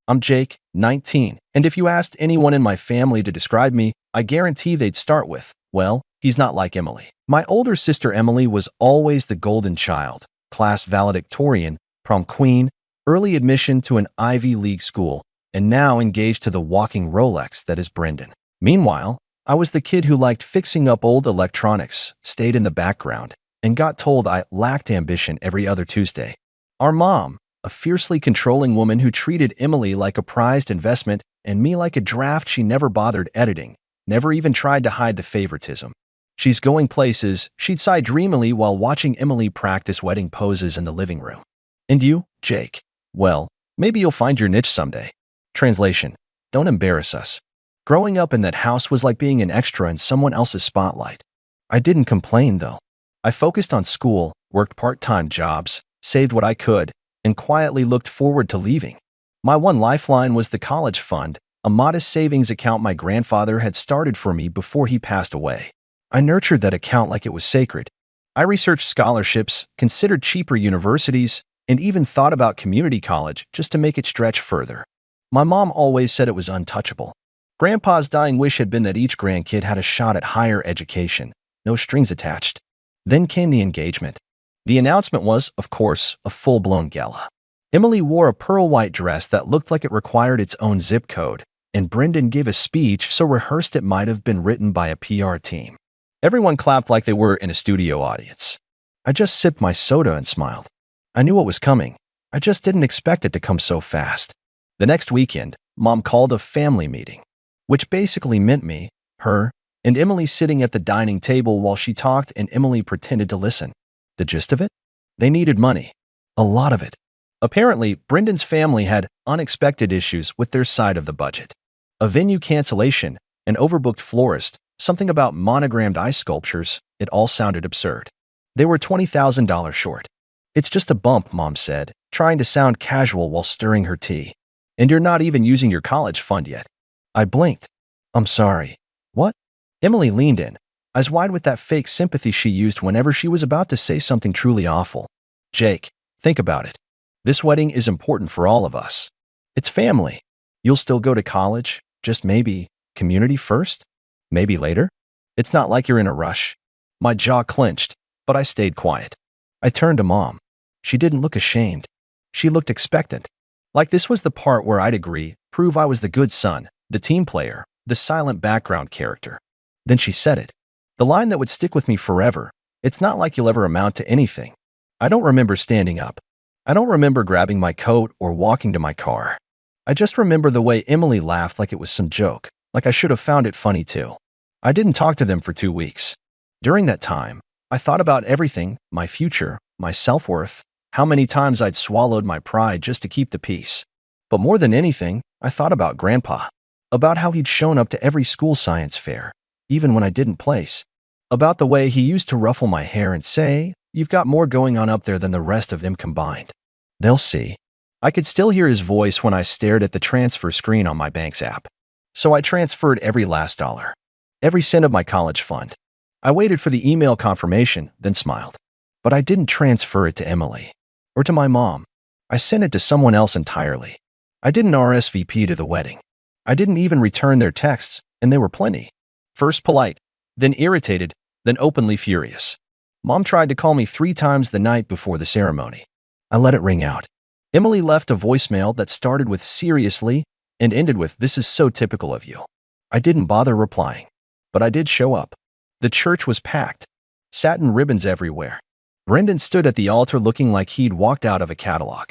I'm Jake, 19, and if you asked anyone in my family to describe me, I guarantee they'd start with, well, he's not like Emily. My older sister Emily was always the golden child, class valedictorian, prom queen, early admission to an Ivy League school, and now engaged to the walking Rolex that is Brendan. Meanwhile, I was the kid who liked fixing up old electronics, stayed in the background, and got told I lacked ambition every other Tuesday. Our mom, a fiercely controlling woman who treated Emily like a prized investment and me like a draft she never bothered editing, never even tried to hide the favoritism. She's going places, she'd sigh dreamily while watching Emily practice wedding poses in the living room. And you, Jake? Well, maybe you'll find your niche someday. Translation: don't embarrass us. Growing up in that house was like being an extra in someone else's spotlight. I didn't complain, though. I focused on school, worked part-time jobs, saved what I could, and quietly looked forward to leaving. My one lifeline was the college fund, a modest savings account my grandfather had started for me before he passed away. I nurtured that account like it was sacred. I researched scholarships, considered cheaper universities, and even thought about community college just to make it stretch further. My mom always said it was untouchable. Grandpa's dying wish had been that each grandkid had a shot at higher education, no strings attached. Then came the engagement. The announcement was, of course, a full-blown gala. Emily wore a pearl-white dress that looked like it required its own zip code, and Brendan gave a speech so rehearsed it might have been written by a PR team. Everyone clapped like they were in a studio audience. I just sipped my soda and smiled. I knew what was coming. I just didn't expect it to come so fast. The next weekend, Mom called a family meeting, which basically meant me, her, and Emily sitting at the dining table while she talked and Emily pretended to listen. The gist of it? They needed money. A lot of it. Apparently, Brendan's family had unexpected issues with their side of the budget. A venue cancellation, an overbooked florist, something about monogrammed ice sculptures, it all sounded absurd. They were $20,000 short. It's just a bump, Mom said, trying to sound casual while stirring her tea. And you're not even using your college fund yet. I blinked. I'm sorry. What? Emily leaned in, eyes wide with that fake sympathy she used whenever she was about to say something truly awful. Jake, think about it. This wedding is important for all of us. It's family. You'll still go to college, just maybe community first? Maybe later? It's not like you're in a rush. My jaw clenched, but I stayed quiet. I turned to Mom. She didn't look ashamed. She looked expectant. Like this was the part where I'd agree, prove I was the good son, the team player, the silent background character. Then she said it. The line that would stick with me forever. It's not like you'll ever amount to anything. I don't remember standing up. I don't remember grabbing my coat or walking to my car. I just remember the way Emily laughed like it was some joke, like I should have found it funny too. I didn't talk to them for 2 weeks. During that time, I thought about everything, my future, my self-worth, how many times I'd swallowed my pride just to keep the peace. But more than anything, I thought about Grandpa, about how he'd shown up to every school science fair, even when I didn't place, about the way he used to ruffle my hair and say, "You've got more going on up there than the rest of them combined." They'll see. I could still hear his voice when I stared at the transfer screen on my bank's app. So I transferred every last dollar, every cent of my college fund. I waited for the email confirmation, then smiled. But I didn't transfer it to Emily or to my mom. I sent it to someone else entirely. I didn't RSVP to the wedding. I didn't even return their texts, and they were plenty. First polite, then irritated, then openly furious. Mom tried to call me 3 times the night before the ceremony. I let it ring out. Emily left a voicemail that started with "seriously" and ended with "this is so typical of you." I didn't bother replying, but I did show up. The church was packed. Satin ribbons everywhere. Brendan stood at the altar looking like he'd walked out of a catalog.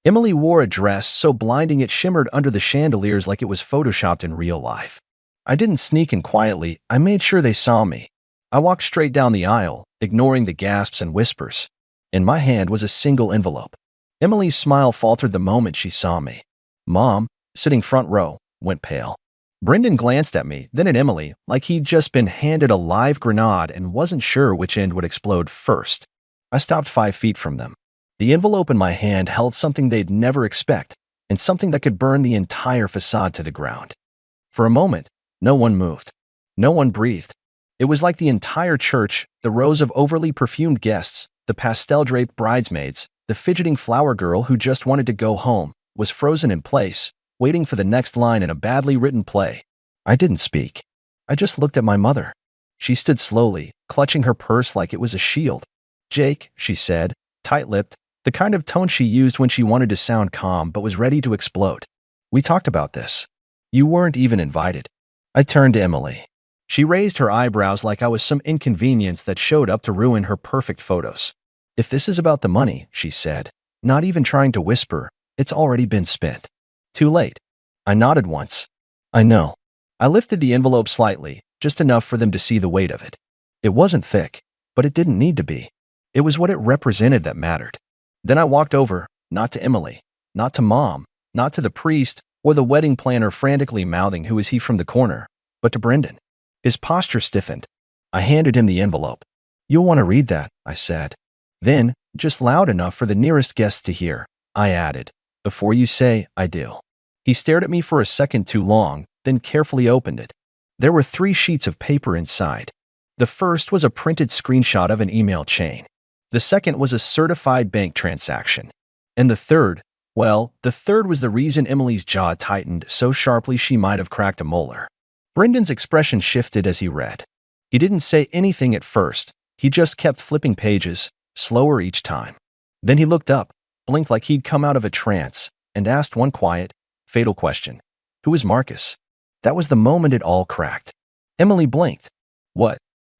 Emily wore a dress so blinding it shimmered under the chandeliers like it was photoshopped in real life. I didn't sneak in quietly. I made sure they saw me. I walked straight down the aisle, ignoring the gasps and whispers. In my hand was a single envelope. Emily's smile faltered the moment she saw me. Mom, sitting front row, went pale. Brendan glanced at me, then at Emily, like he'd just been handed a live grenade and wasn't sure which end would explode first. I stopped 5 feet from them. The envelope in my hand held something they'd never expect, and something that could burn the entire facade to the ground. For a moment, no one moved. No one breathed. It was like the entire church, the rows of overly perfumed guests, the pastel-draped bridesmaids, the fidgeting flower girl who just wanted to go home, was frozen in place, waiting for the next line in a badly written play. I didn't speak. I just looked at my mother. She stood slowly, clutching her purse like it was a shield. "Jake," she said, tight-lipped, the kind of tone she used when she wanted to sound calm but was ready to explode. "We talked about this. You weren't even invited." I turned to Emily. She raised her eyebrows like I was some inconvenience that showed up to ruin her perfect photos. "If this is about the money," she said, not even trying to whisper, "it's already been spent." "Too late." I nodded once. "I know." I lifted the envelope slightly, just enough for them to see the weight of it. It wasn't thick, but it didn't need to be. It was what it represented that mattered. Then I walked over, not to Emily, not to Mom, not to the priest or the wedding planner frantically mouthing "Who is he?" from the corner, but to Brendan. His posture stiffened. I handed him the envelope. "You'll want to read that," I said. Then, just loud enough for the nearest guests to hear, I added, "Before you say I do." He stared at me for a second too long, then carefully opened it. There were 3 sheets of paper inside. The first was a printed screenshot of an email chain. The second was a certified bank transaction. And the third was the reason Emily's jaw tightened so sharply she might have cracked a molar. Brendan's expression shifted as he read. He didn't say anything at first. He just kept flipping pages, slower each time. Then he looked up, blinked like he'd come out of a trance, and asked one quiet, fatal question. "Who is Marcus?" That was the moment it all cracked. Emily blinked. "What?"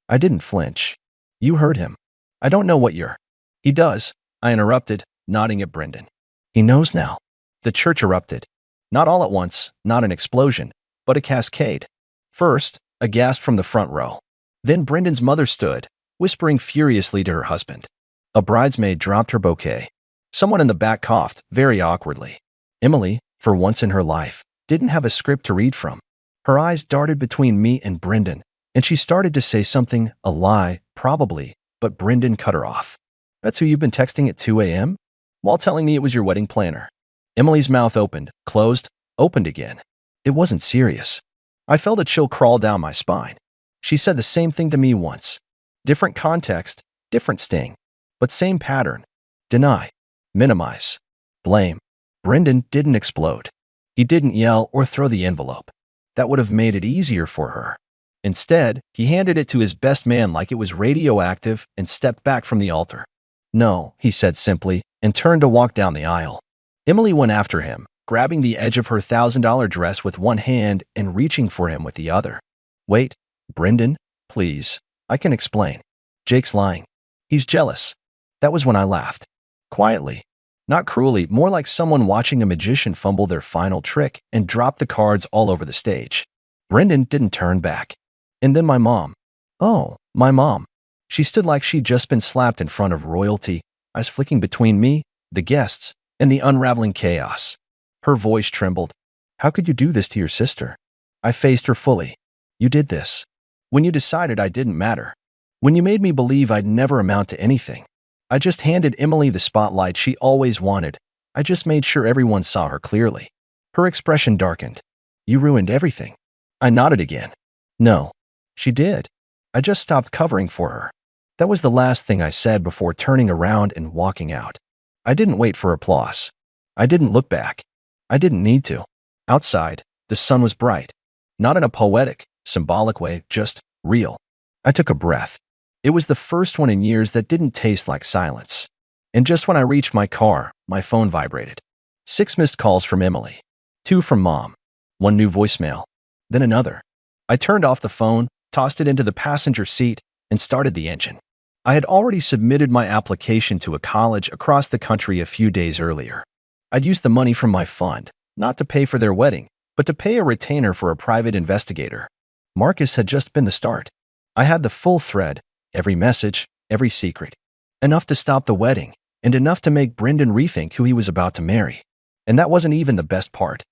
I didn't flinch. "You heard him. I don't know what you're—" "He does," I interrupted, nodding at Brendan. "He knows now." The church erupted. Not all at once, not an explosion, but a cascade. First, a gasp from the front row. Then Brendan's mother stood, whispering furiously to her husband. A bridesmaid dropped her bouquet. Someone in the back coughed, very awkwardly. Emily, for once in her life, didn't have a script to read from. Her eyes darted between me and Brendan, and she started to say something, a lie, probably, but Brendan cut her off. "That's who you've been texting at 2 a.m.? While telling me it was your wedding planner." Emily's mouth opened, closed, opened again. It wasn't serious. I felt a chill crawl down my spine. She said the same thing to me once. Different context, different sting, but same pattern. Deny, minimize, blame. Brendan didn't explode. He didn't yell or throw the envelope. That would have made it easier for her. Instead, he handed it to his best man like it was radioactive and stepped back from the altar. "No," he said simply, and turned to walk down the aisle. Emily went after him, grabbing the edge of her $1,000 dress with one hand and reaching for him with the other. "Wait, Brendan, please. I can explain. Jake's lying. He's jealous." That was when I laughed. Quietly. Not cruelly, more like someone watching a magician fumble their final trick and drop the cards all over the stage. Brendan didn't turn back. And then my mom. Oh, my mom. She stood like she'd just been slapped in front of royalty, eyes flicking between me, the guests, and the unraveling chaos. Her voice trembled. "How could you do this to your sister?" I faced her fully. "You did this. When you decided I didn't matter. When you made me believe I'd never amount to anything. I just handed Emily the spotlight she always wanted. I just made sure everyone saw her clearly." Her expression darkened. "You ruined everything." I nodded again. "No, she did. I just stopped covering for her." That was the last thing I said before turning around and walking out. I didn't wait for applause. I didn't look back. I didn't need to. Outside, the sun was bright. Not in a poetic, symbolic way, just real. I took a breath. It was the first one in years that didn't taste like silence. And just when I reached my car, my phone vibrated. 6 missed calls from Emily. 2 from Mom. 1 new voicemail. Then another. I turned off the phone, tossed it into the passenger seat, and started the engine. I had already submitted my application to a college across the country a few days earlier. I'd used the money from my fund, not to pay for their wedding, but to pay a retainer for a private investigator. Marcus had just been the start. I had the full thread, every message, every secret. Enough to stop the wedding, and enough to make Brendan rethink who he was about to marry. And that wasn't even the best part.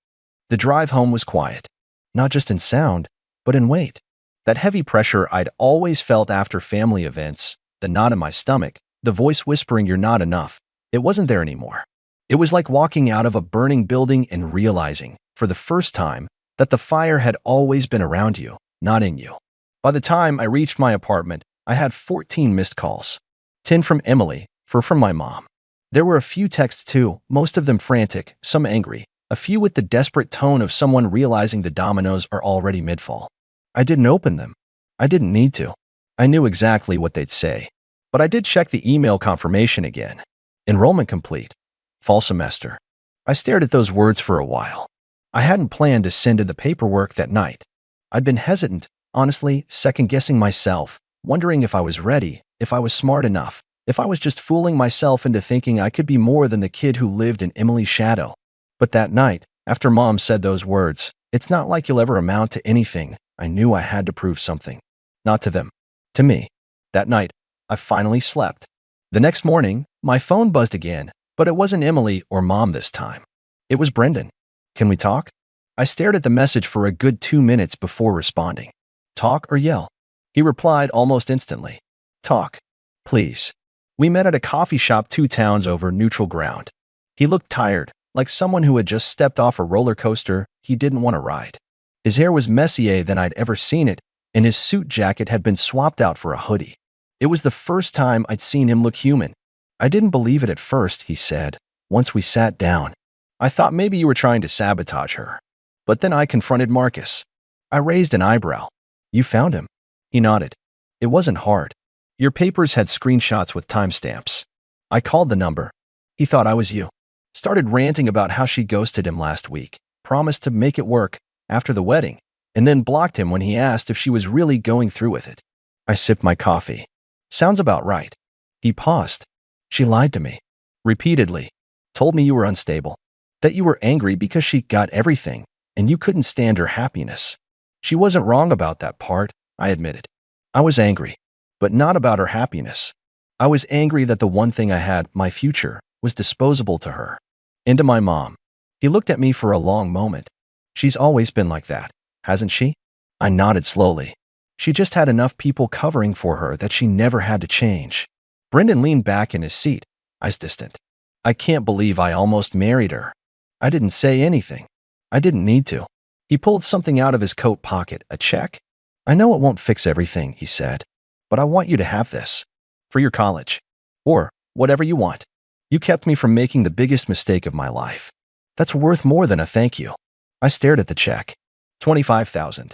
The drive home was quiet. Not just in sound, but in weight. That heavy pressure I'd always felt after family events, the knot in my stomach, the voice whispering "you're not enough," it wasn't there anymore. It was like walking out of a burning building and realizing, for the first time, that the fire had always been around you, not in you. By the time I reached my apartment, I had 14 missed calls. 10 from Emily, 4 from my mom. There were a few texts too, most of them frantic, some angry, A few with the desperate tone of someone realizing the dominoes are already midfall. I didn't open them. I didn't need to. I knew exactly what they'd say. But I did check the email confirmation again. Enrollment complete. Fall semester. I stared at those words for a while. I hadn't planned to send in the paperwork that night. I'd been hesitant, honestly, second-guessing myself, wondering if I was ready, if I was smart enough, if I was just fooling myself into thinking I could be more than the kid who lived in Emily's shadow. But that night, after Mom said those words, "It's not like you'll ever amount to anything," I knew I had to prove something. Not to them. To me. That night, I finally slept. The next morning, my phone buzzed again, but it wasn't Emily or Mom this time. It was Brendan. "Can we talk?" I stared at the message for a good 2 minutes before responding. "Talk or yell?" He replied almost instantly. "Talk. Please." We met at a coffee shop 2 towns over neutral ground. He looked tired, like someone who had just stepped off a roller coaster he didn't want to ride. His hair was messier than I'd ever seen it, and his suit jacket had been swapped out for a hoodie. It was the first time I'd seen him look human. "I didn't believe it at first," he said, once we sat down. "I thought maybe you were trying to sabotage her." But then I confronted Marcus. I raised an eyebrow. "You found him?" He nodded. "It wasn't hard. Your papers had screenshots with timestamps. I called the number. He thought I was you. Started ranting about how she ghosted him last week, promised to make it work after the wedding, and then blocked him when he asked if she was really going through with it." I sipped my coffee. "Sounds about right." He paused. "She lied to me. Repeatedly. Told me you were unstable. That you were angry because she got everything, and you couldn't stand her happiness. She wasn't wrong about that part," I admitted. "I was angry, but not about her happiness. I was angry that the one thing I had, my future, was disposable to her. And to my mom." He looked at me for a long moment. "She's always been like that, hasn't she?" I nodded slowly. "She just had enough people covering for her that she never had to change." Brendan leaned back in his seat, eyes distant. "I can't believe I almost married her." I didn't say anything. I didn't need to. He pulled something out of his coat pocket, a check. "I know it won't fix everything," he said, "but I want you to have this. For your college. Or whatever you want. You kept me from making the biggest mistake of my life. That's worth more than a thank you." I stared at the check. 25,000.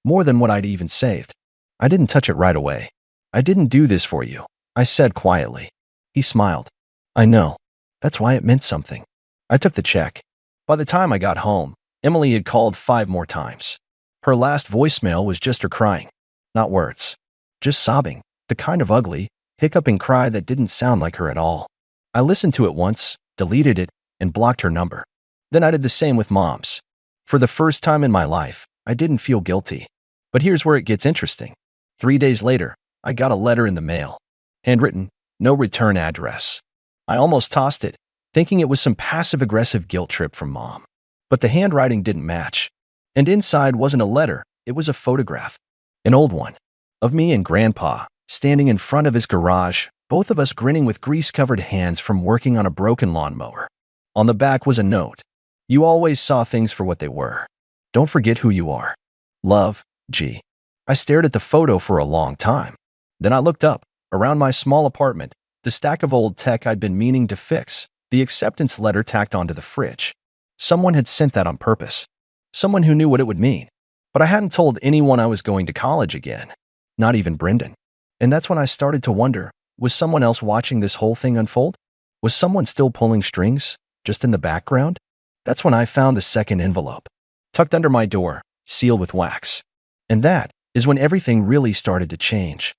More than what I'd even saved. I didn't touch it right away. "I didn't do this for you," I said quietly. He smiled. "I know. That's why it meant something." I took the check. By the time I got home, Emily had called 5 more times. Her last voicemail was just her crying. Not words. Just sobbing. The kind of ugly, hiccuping cry that didn't sound like her at all. I listened to it once, deleted it, and blocked her number. Then I did the same with Mom's. For the first time in my life, I didn't feel guilty. But here's where it gets interesting. 3 days later, I got a letter in the mail. Handwritten, no return address. I almost tossed it, thinking it was some passive-aggressive guilt trip from Mom. But the handwriting didn't match. And inside wasn't a letter, it was a photograph. An old one. Of me and Grandpa, standing in front of his garage, both of us grinning with grease-covered hands from working on a broken lawnmower. On the back was a note. "You always saw things for what they were. Don't forget who you are. Love, G." I stared at the photo for a long time. Then I looked up, around my small apartment, the stack of old tech I'd been meaning to fix, the acceptance letter tacked onto the fridge. Someone had sent that on purpose. Someone who knew what it would mean. But I hadn't told anyone I was going to college again. Not even Brendan. And that's when I started to wonder, was someone else watching this whole thing unfold? Was someone still pulling strings, just in the background? That's when I found the second envelope, tucked under my door, sealed with wax. And that is when everything really started to change.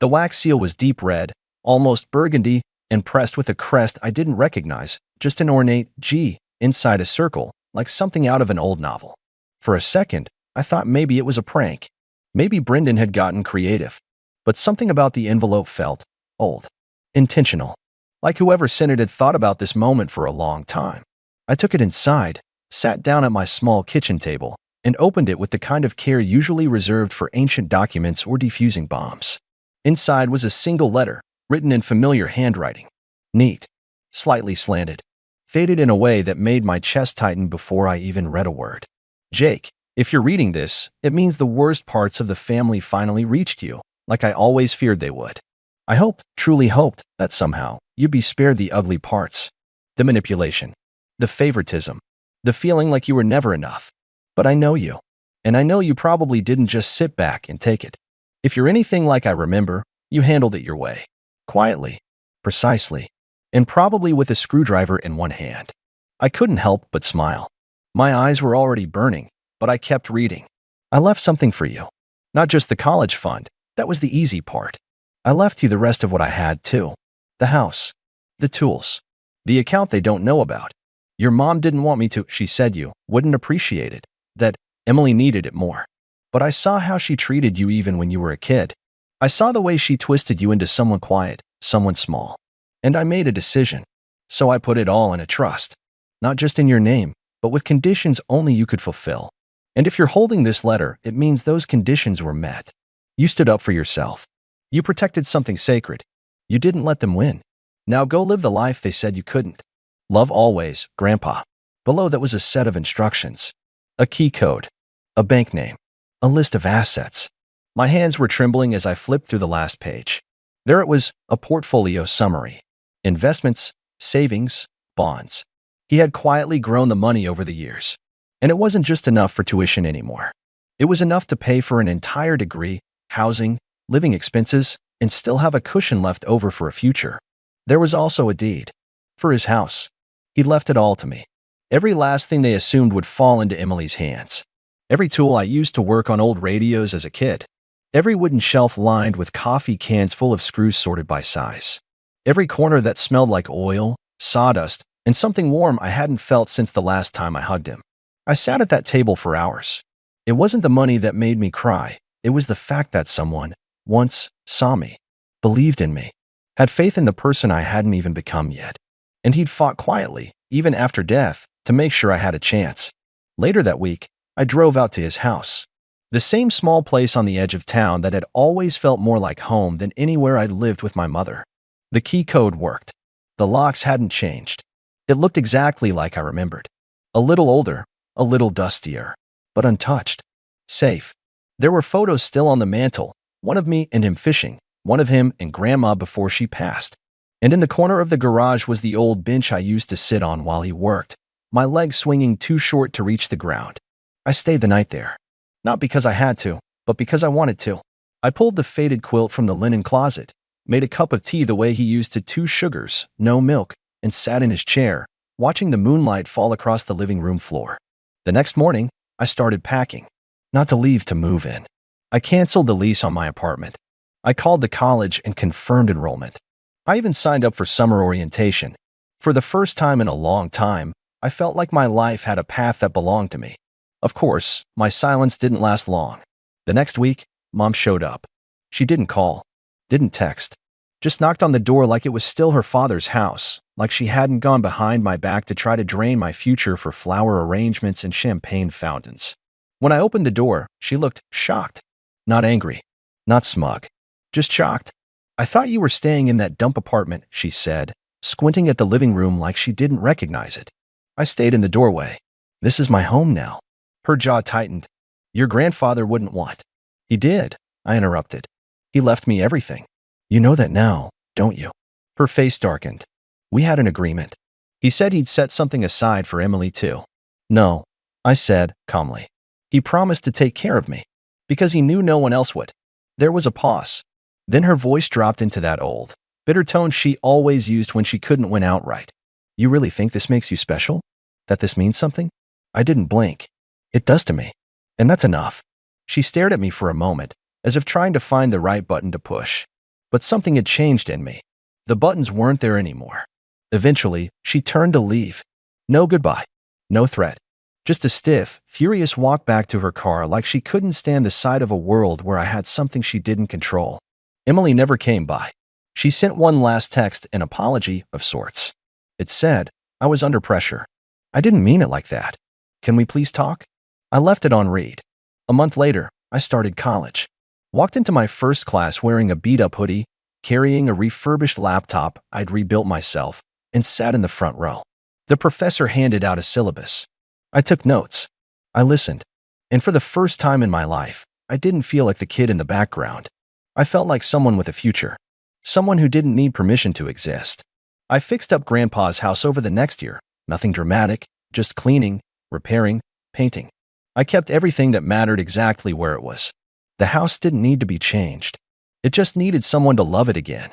The wax seal was deep red, almost burgundy, and pressed with a crest I didn't recognize, just an ornate G inside a circle, like something out of an old novel. For a second, I thought maybe it was a prank. Maybe Brendan had gotten creative. But something about the envelope felt old, intentional, like whoever sent it had thought about this moment for a long time. I took it inside, sat down at my small kitchen table, and opened it with the kind of care usually reserved for ancient documents or defusing bombs. Inside was a single letter, written in familiar handwriting. Neat, slightly slanted, faded in a way that made my chest tighten before I even read a word. "Jake, if you're reading this, it means the worst parts of the family finally reached you, like I always feared they would. I hoped, truly hoped, that somehow you'd be spared the ugly parts. The manipulation. The favoritism. The feeling like you were never enough. But I know you. And I know you probably didn't just sit back and take it. If you're anything like I remember, you handled it your way. Quietly. Precisely. And probably with a screwdriver in one hand. I couldn't help but smile. My eyes were already burning, but I kept reading. I left something for you. Not just the college fund. That was the easy part. I left you the rest of what I had, too. The house. The tools. The account they don't know about. Your mom didn't want me to. She said you wouldn't appreciate it. That Emily needed it more. But I saw how she treated you even when you were a kid. I saw the way she twisted you into someone quiet, someone small. And I made a decision. So I put it all in a trust. Not just in your name, but with conditions only you could fulfill. And if you're holding this letter, it means those conditions were met. You stood up for yourself. You protected something sacred. You didn't let them win. Now go live the life they said you couldn't. Love always, Grandpa. Below that was a set of instructions. A key code. A bank name. A list of assets. My hands were trembling as I flipped through the last page. There it was, a portfolio summary. Investments, savings, bonds. He had quietly grown the money over the years. And it wasn't just enough for tuition anymore. It was enough to pay for an entire degree, housing, living expenses, and still have a cushion left over for a future. There was also a deed. For his house. He'd left it all to me. Every last thing they assumed would fall into Emily's hands. Every tool I used to work on old radios as a kid. Every wooden shelf lined with coffee cans full of screws sorted by size. Every corner that smelled like oil, sawdust, and something warm I hadn't felt since the last time I hugged him. I sat at that table for hours. It wasn't the money that made me cry. It was the fact that someone, once, saw me, believed in me, had faith in the person I hadn't even become yet. And he'd fought quietly, even after death, to make sure I had a chance. Later that week, I drove out to his house. The same small place on the edge of town that had always felt more like home than anywhere I'd lived with my mother. The key code worked. The locks hadn't changed. It looked exactly like I remembered. A little older, a little dustier, but untouched. Safe. There were photos still on the mantel, one of me and him fishing, one of him and Grandma before she passed. And in the corner of the garage was the old bench I used to sit on while he worked, my legs swinging too short to reach the ground. I stayed the night there. Not because I had to, but because I wanted to. I pulled the faded quilt from the linen closet, made a cup of tea the way he used to, 2 sugars, no milk, and sat in his chair, watching the moonlight fall across the living room floor. The next morning, I started packing. Not to leave, to move in. I canceled the lease on my apartment. I called the college and confirmed enrollment. I even signed up for summer orientation. For the first time in a long time, I felt like my life had a path that belonged to me. Of course, my silence didn't last long. The next week, Mom showed up. She didn't call, didn't text, just knocked on the door like it was still her father's house, like she hadn't gone behind my back to try to drain my future for flower arrangements and champagne fountains. When I opened the door, she looked shocked. Not angry, not smug, just shocked. "I thought you were staying in that dump apartment," she said, squinting at the living room like she didn't recognize it. I stayed in the doorway. "This is my home now." Her jaw tightened. "Your grandfather wouldn't want." "He did," I interrupted. "He left me everything. You know that now, don't you?" Her face darkened. "We had an agreement. He said he'd set something aside for Emily too." "No," I said, calmly. "He promised to take care of me, because he knew no one else would." There was a pause. Then her voice dropped into that old, bitter tone she always used when she couldn't win outright. "You really think this makes you special? That this means something?" I didn't blink. "It does to me. And that's enough." She stared at me for a moment, as if trying to find the right button to push. But something had changed in me. The buttons weren't there anymore. Eventually, she turned to leave. No goodbye. No threat. Just a stiff, furious walk back to her car like she couldn't stand the sight of a world where I had something she didn't control. Emily never came by. She sent one last text, an apology of sorts. It said, "I was under pressure. I didn't mean it like that. Can we please talk?" I left it on read. A month later, I started college. Walked into my first class wearing a beat-up hoodie, carrying a refurbished laptop I'd rebuilt myself, and sat in the front row. The professor handed out a syllabus. I took notes. I listened. And for the first time in my life, I didn't feel like the kid in the background. I felt like someone with a future. Someone who didn't need permission to exist. I fixed up Grandpa's house over the next year. Nothing dramatic, just cleaning, repairing, painting. I kept everything that mattered exactly where it was. The house didn't need to be changed. It just needed someone to love it again.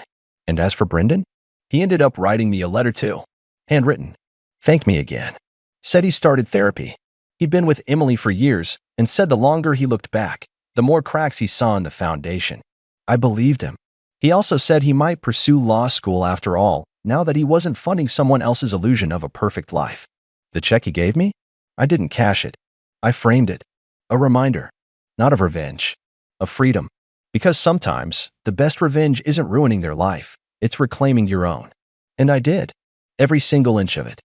And as for Brendan, he ended up writing me a letter too. Handwritten. Thank me again. Said he started therapy. He'd been with Emily for years and said the longer he looked back, the more cracks he saw in the foundation. I believed him. He also said he might pursue law school after all, now that he wasn't funding someone else's illusion of a perfect life. The check he gave me? I didn't cash it. I framed it. A reminder. Not of revenge. Of freedom. Because sometimes, the best revenge isn't ruining their life. It's reclaiming your own. And I did. Every single inch of it.